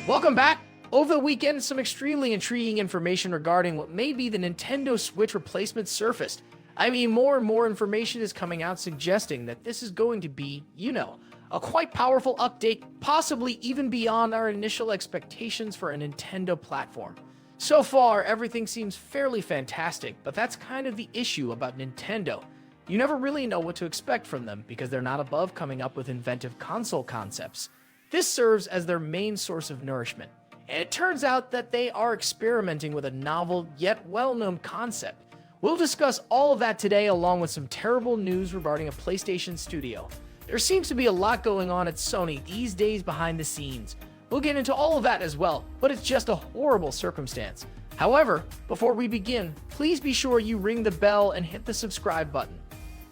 Welcome back! Over the weekend, some extremely intriguing information regarding what may be the Nintendo Switch replacement surfaced. More and more information is coming out suggesting that this is going to be, a quite powerful update, possibly even beyond our initial expectations for a Nintendo platform. So far, everything seems fairly fantastic, but that's kind of the issue about Nintendo. You never really know what to expect from them because they're not above coming up with inventive console concepts. This serves as their main source of nourishment, and it turns out that they are experimenting with a novel yet well-known concept. We'll discuss all of that today along with some terrible news regarding a PlayStation studio. There seems to be a lot going on at Sony these days behind the scenes. We'll get into all of that as well, but it's just a horrible circumstance. However, before we begin, please be sure you ring the bell and hit the subscribe button.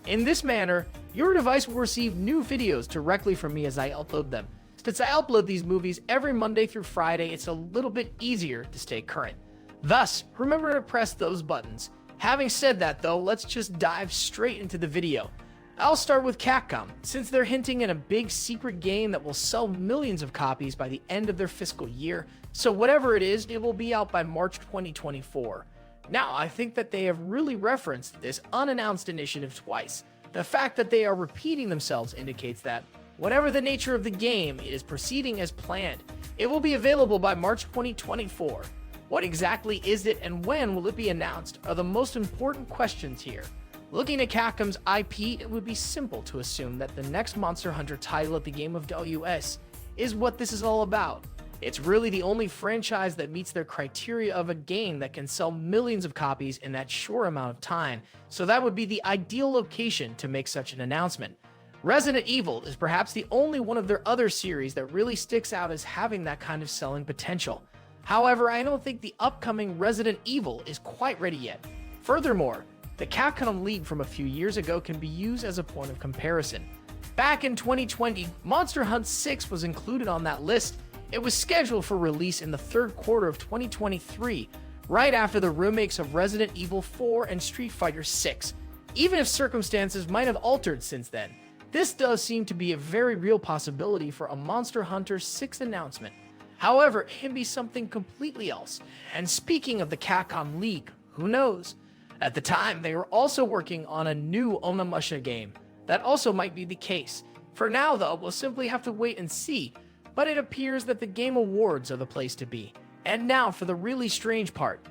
In this manner, your device will receive new videos directly from me as I upload them. Since I upload these movies every Monday through Friday, it's a little bit easier to stay current. Thus, remember to press those buttons. Having said that though, let's just dive straight into the video. I'll start with Capcom, since they're hinting at a big secret game that will sell millions of copies by the end of their fiscal year, so whatever it is, it will be out by March 2024. Now, I think that they have really referenced this unannounced initiative twice. The fact that they are repeating themselves indicates that, whatever the nature of the game, it is proceeding as planned. It will be available by March 2024. What exactly is it and when will it be announced are the most important questions here. Looking at Capcom's IP, it would be simple to assume that the next Monster Hunter title at the Game of WS is what this is all about. It's really the only franchise that meets their criteria of a game that can sell millions of copies in that short amount of time, so that would be the ideal location to make such an announcement. Resident Evil is perhaps the only one of their other series that really sticks out as having that kind of selling potential. However, I don't think the upcoming Resident Evil is quite ready yet. Furthermore, the Capcom League from a few years ago can be used as a point of comparison. Back in 2020, Monster Hunt 6 was included on that list. It was scheduled for release in the third quarter of 2023, right after the remakes of Resident Evil 4 and Street Fighter 6. Even if circumstances might have altered since then, this does seem to be a very real possibility for a Monster Hunter 6 announcement. However, it can be something completely else. And speaking of the Capcom League, who knows? At the time, they were also working on a new Onimusha game. That also might be the case. For now though, we'll simply have to wait and see, but it appears that the Game Awards are the place to be. And now for the really strange part.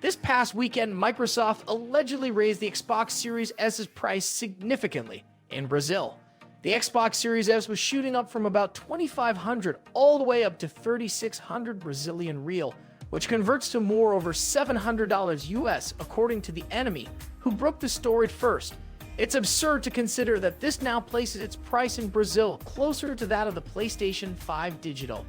This past weekend, Microsoft allegedly raised the Xbox Series S's price significantly in Brazil. The Xbox Series S was shooting up from about $2,500 all the way up to $3,600 Brazilian real, which converts to more over $700 US according to The Enemy, who broke the story first. It's absurd to consider that this now places its price in Brazil closer to that of the PlayStation 5 Digital.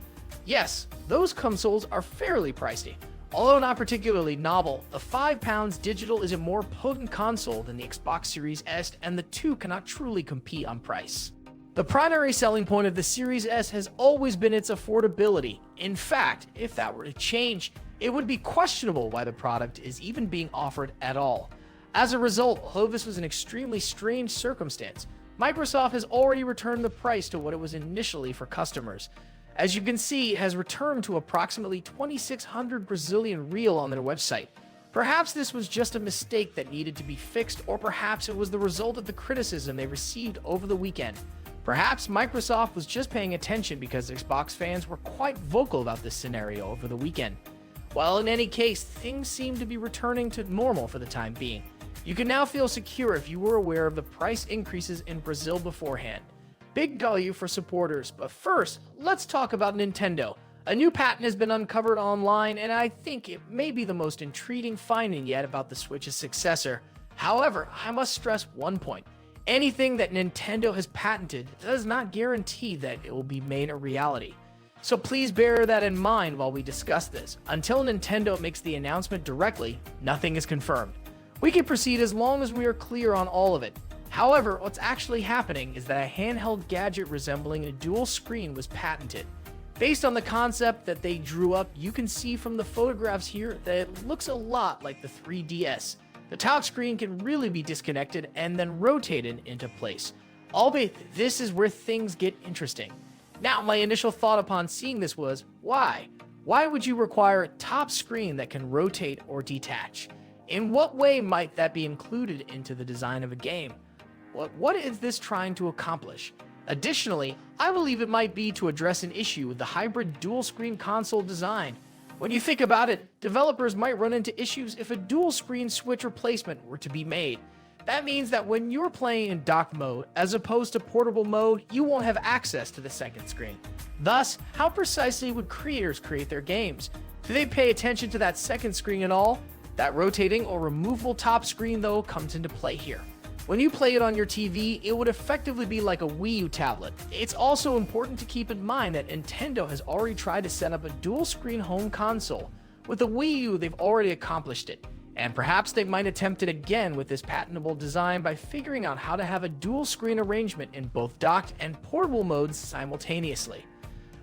Yes, those consoles are fairly pricey. Although not particularly novel, the £5 Digital is a more potent console than the Xbox Series S, and the two cannot truly compete on price. The primary selling point of the Series S has always been its affordability. In fact, if that were to change, it would be questionable why the product is even being offered at all. As a result, although this was an extremely strange circumstance, Microsoft has already returned the price to what it was initially for customers. As you can see, it has returned to approximately 2,600 Brazilian real on their website. Perhaps this was just a mistake that needed to be fixed, or perhaps it was the result of the criticism they received over the weekend. Perhaps Microsoft was just paying attention because Xbox fans were quite vocal about this scenario over the weekend. Well, in any case, things seem to be returning to normal for the time being. You can now feel secure if you were aware of the price increases in Brazil beforehand. Big W for supporters, but first, let's talk about Nintendo. A new patent has been uncovered online, and I think it may be the most intriguing finding yet about the Switch's successor. However, I must stress one point. Anything that Nintendo has patented does not guarantee that it will be made a reality. So please bear that in mind while we discuss this. Until Nintendo makes the announcement directly, nothing is confirmed. We can proceed as long as we are clear on all of it. However, what's actually happening is that a handheld gadget resembling a dual screen was patented. Based on the concept that they drew up, you can see from the photographs here that it looks a lot like the 3DS. The top screen can really be disconnected and then rotated into place. Albeit, this is where things get interesting. Now, my initial thought upon seeing this was, why? Why would you require a top screen that can rotate or detach? In what way might that be included into the design of a game? What is this trying to accomplish? Additionally, I believe it might be to address an issue with the hybrid dual-screen console design. When you think about it, developers might run into issues if a dual-screen Switch replacement were to be made. That means that when you're playing in dock mode, as opposed to portable mode, you won't have access to the second screen. Thus, how precisely would creators create their games? Do they pay attention to that second screen at all? That rotating or removable top screen, though, comes into play here. When you play it on your TV, it would effectively be like a Wii U tablet. It's also important to keep in mind that Nintendo has already tried to set up a dual-screen home console. With the Wii U, they've already accomplished it. And perhaps they might attempt it again with this patentable design by figuring out how to have a dual-screen arrangement in both docked and portable modes simultaneously.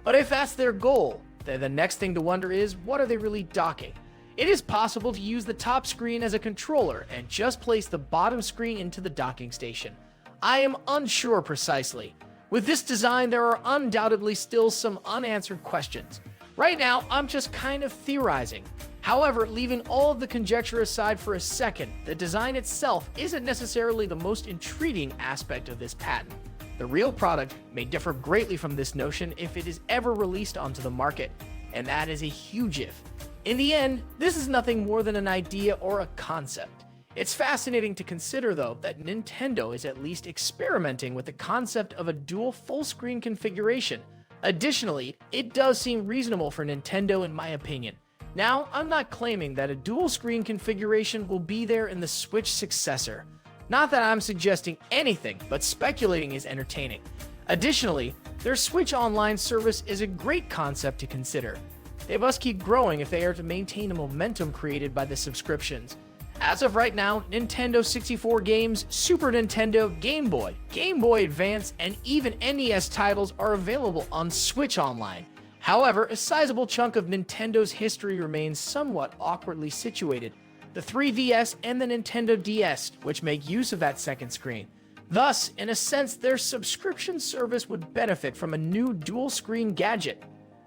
But if that's their goal, then the next thing to wonder is, what are they really docking? It is possible to use the top screen as a controller and just place the bottom screen into the docking station. I am unsure precisely. With this design, there are undoubtedly still some unanswered questions. Right now, I'm just kind of theorizing. However, leaving all of the conjecture aside for a second, the design itself isn't necessarily the most intriguing aspect of this patent. The real product may differ greatly from this notion if it is ever released onto the market, and that is a huge if. In the end, this is nothing more than an idea or a concept. It's fascinating to consider, though, that Nintendo is at least experimenting with the concept of a dual full-screen configuration. Additionally, it does seem reasonable for Nintendo in my opinion. Now, I'm not claiming that a dual-screen configuration will be there in the Switch successor. Not that I'm suggesting anything, but speculating is entertaining. Additionally, their Switch Online service is a great concept to consider. They must keep growing if they are to maintain the momentum created by the subscriptions. As of right now, Nintendo 64 games, Super Nintendo, Game Boy Advance, and even NES titles are available on Switch Online. However, a sizable chunk of Nintendo's history remains somewhat awkwardly situated. The 3DS and the Nintendo DS, which make use of that second screen. Thus, in a sense, their subscription service would benefit from a new dual-screen gadget.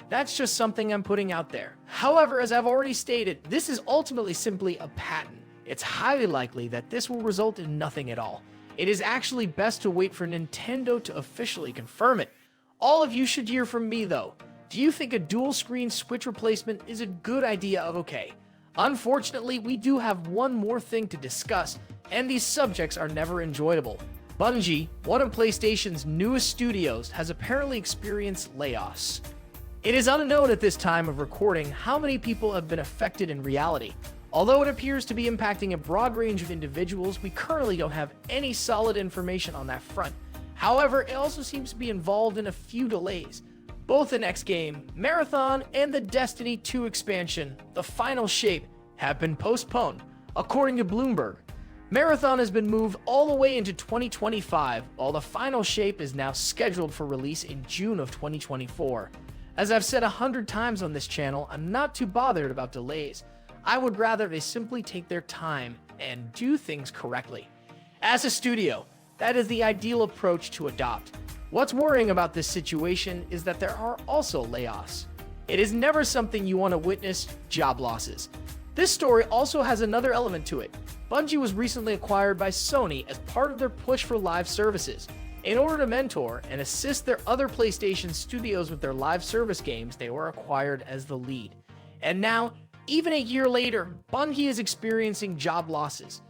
That's just something I'm putting out there. However, as I've already stated, this is ultimately simply a patent. It's highly likely that this will result in nothing at all. It is actually best to wait for Nintendo to officially confirm it. All of you should hear from me though. Do you think a dual-screen Switch replacement is a good idea of okay? Unfortunately, we do have one more thing to discuss, and these subjects are never enjoyable. Bungie, one of PlayStation's newest studios, has apparently experienced layoffs. It is unknown at this time of recording how many people have been affected in reality. Although it appears to be impacting a broad range of individuals, we currently don't have any solid information on that front. However, it also seems to be involved in a few delays. Both the next game, Marathon, and the Destiny 2 expansion, The Final Shape, have been postponed, according to Bloomberg. Marathon has been moved all the way into 2025, while The Final Shape is now scheduled for release in June of 2024. As I've said 100 times on this channel, I'm not too bothered about delays. I would rather they simply take their time and do things correctly. As a studio, that is the ideal approach to adopt. What's worrying about this situation is that there are also layoffs. It is never something you want to witness, job losses. This story also has another element to it. Bungie was recently acquired by Sony as part of their push for live services. In order to mentor and assist their other PlayStation studios with their live service games, they were acquired as the lead. And now, even a year later, Bungie is experiencing job losses.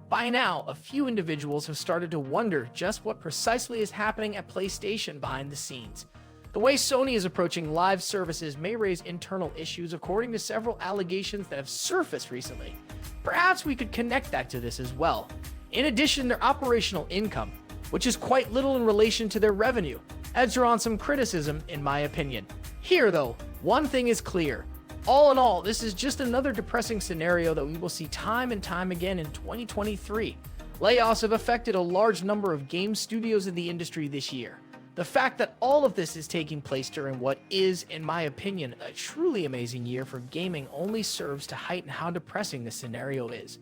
By now, a few individuals have started to wonder just what precisely is happening at PlayStation behind the scenes. The way Sony is approaching live services may raise internal issues according to several allegations that have surfaced recently. Perhaps we could connect that to this as well. In addition, their operational income, which is quite little in relation to their revenue, has drawn some criticism in my opinion. Here though, one thing is clear. All in all, this is just another depressing scenario that we will see time and time again in 2023. Layoffs have affected a large number of game studios in the industry this year. The fact that all of this is taking place during what is, in my opinion, a truly amazing year for gaming only serves to heighten how depressing this scenario is.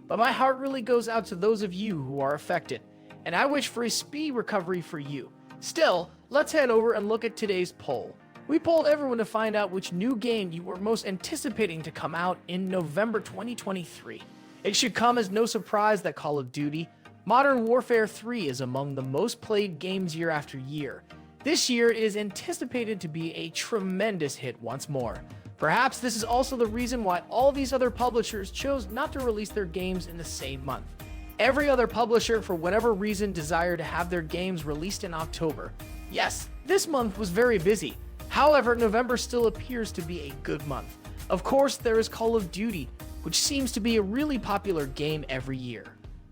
But my heart really goes out to those of you who are affected, and I wish for a speedy recovery for you. Still, let's head over and look at today's poll. We polled everyone to find out which new game you were most anticipating to come out in November 2023. It should come as no surprise that Call of Duty Modern Warfare 3 is among the most played games year after year. This year it is anticipated to be a tremendous hit once more. Perhaps this is also the reason why all these other publishers chose not to release their games in the same month. Every other publisher, for whatever reason, desired to have their games released in October. Yes, this month was very busy. However, November still appears to be a good month. Of course, there is Call of Duty, which seems to be a really popular game every year.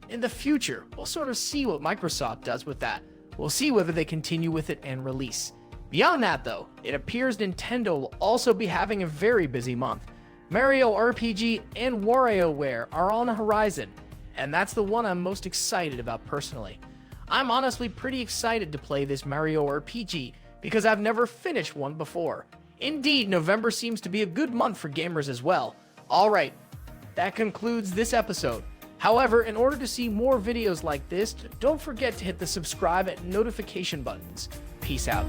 In the future, we'll sort of see what Microsoft does with that. We'll see whether they continue with it and release. Beyond that though, it appears Nintendo will also be having a very busy month. Mario RPG and WarioWare are on the horizon, and that's the one I'm most excited about personally. I'm honestly pretty excited to play this Mario RPG because I've never finished one before. Indeed, November seems to be a good month for gamers as well. Alright, that concludes this episode. However, in order to see more videos like this, don't forget to hit the subscribe and notification buttons. Peace out.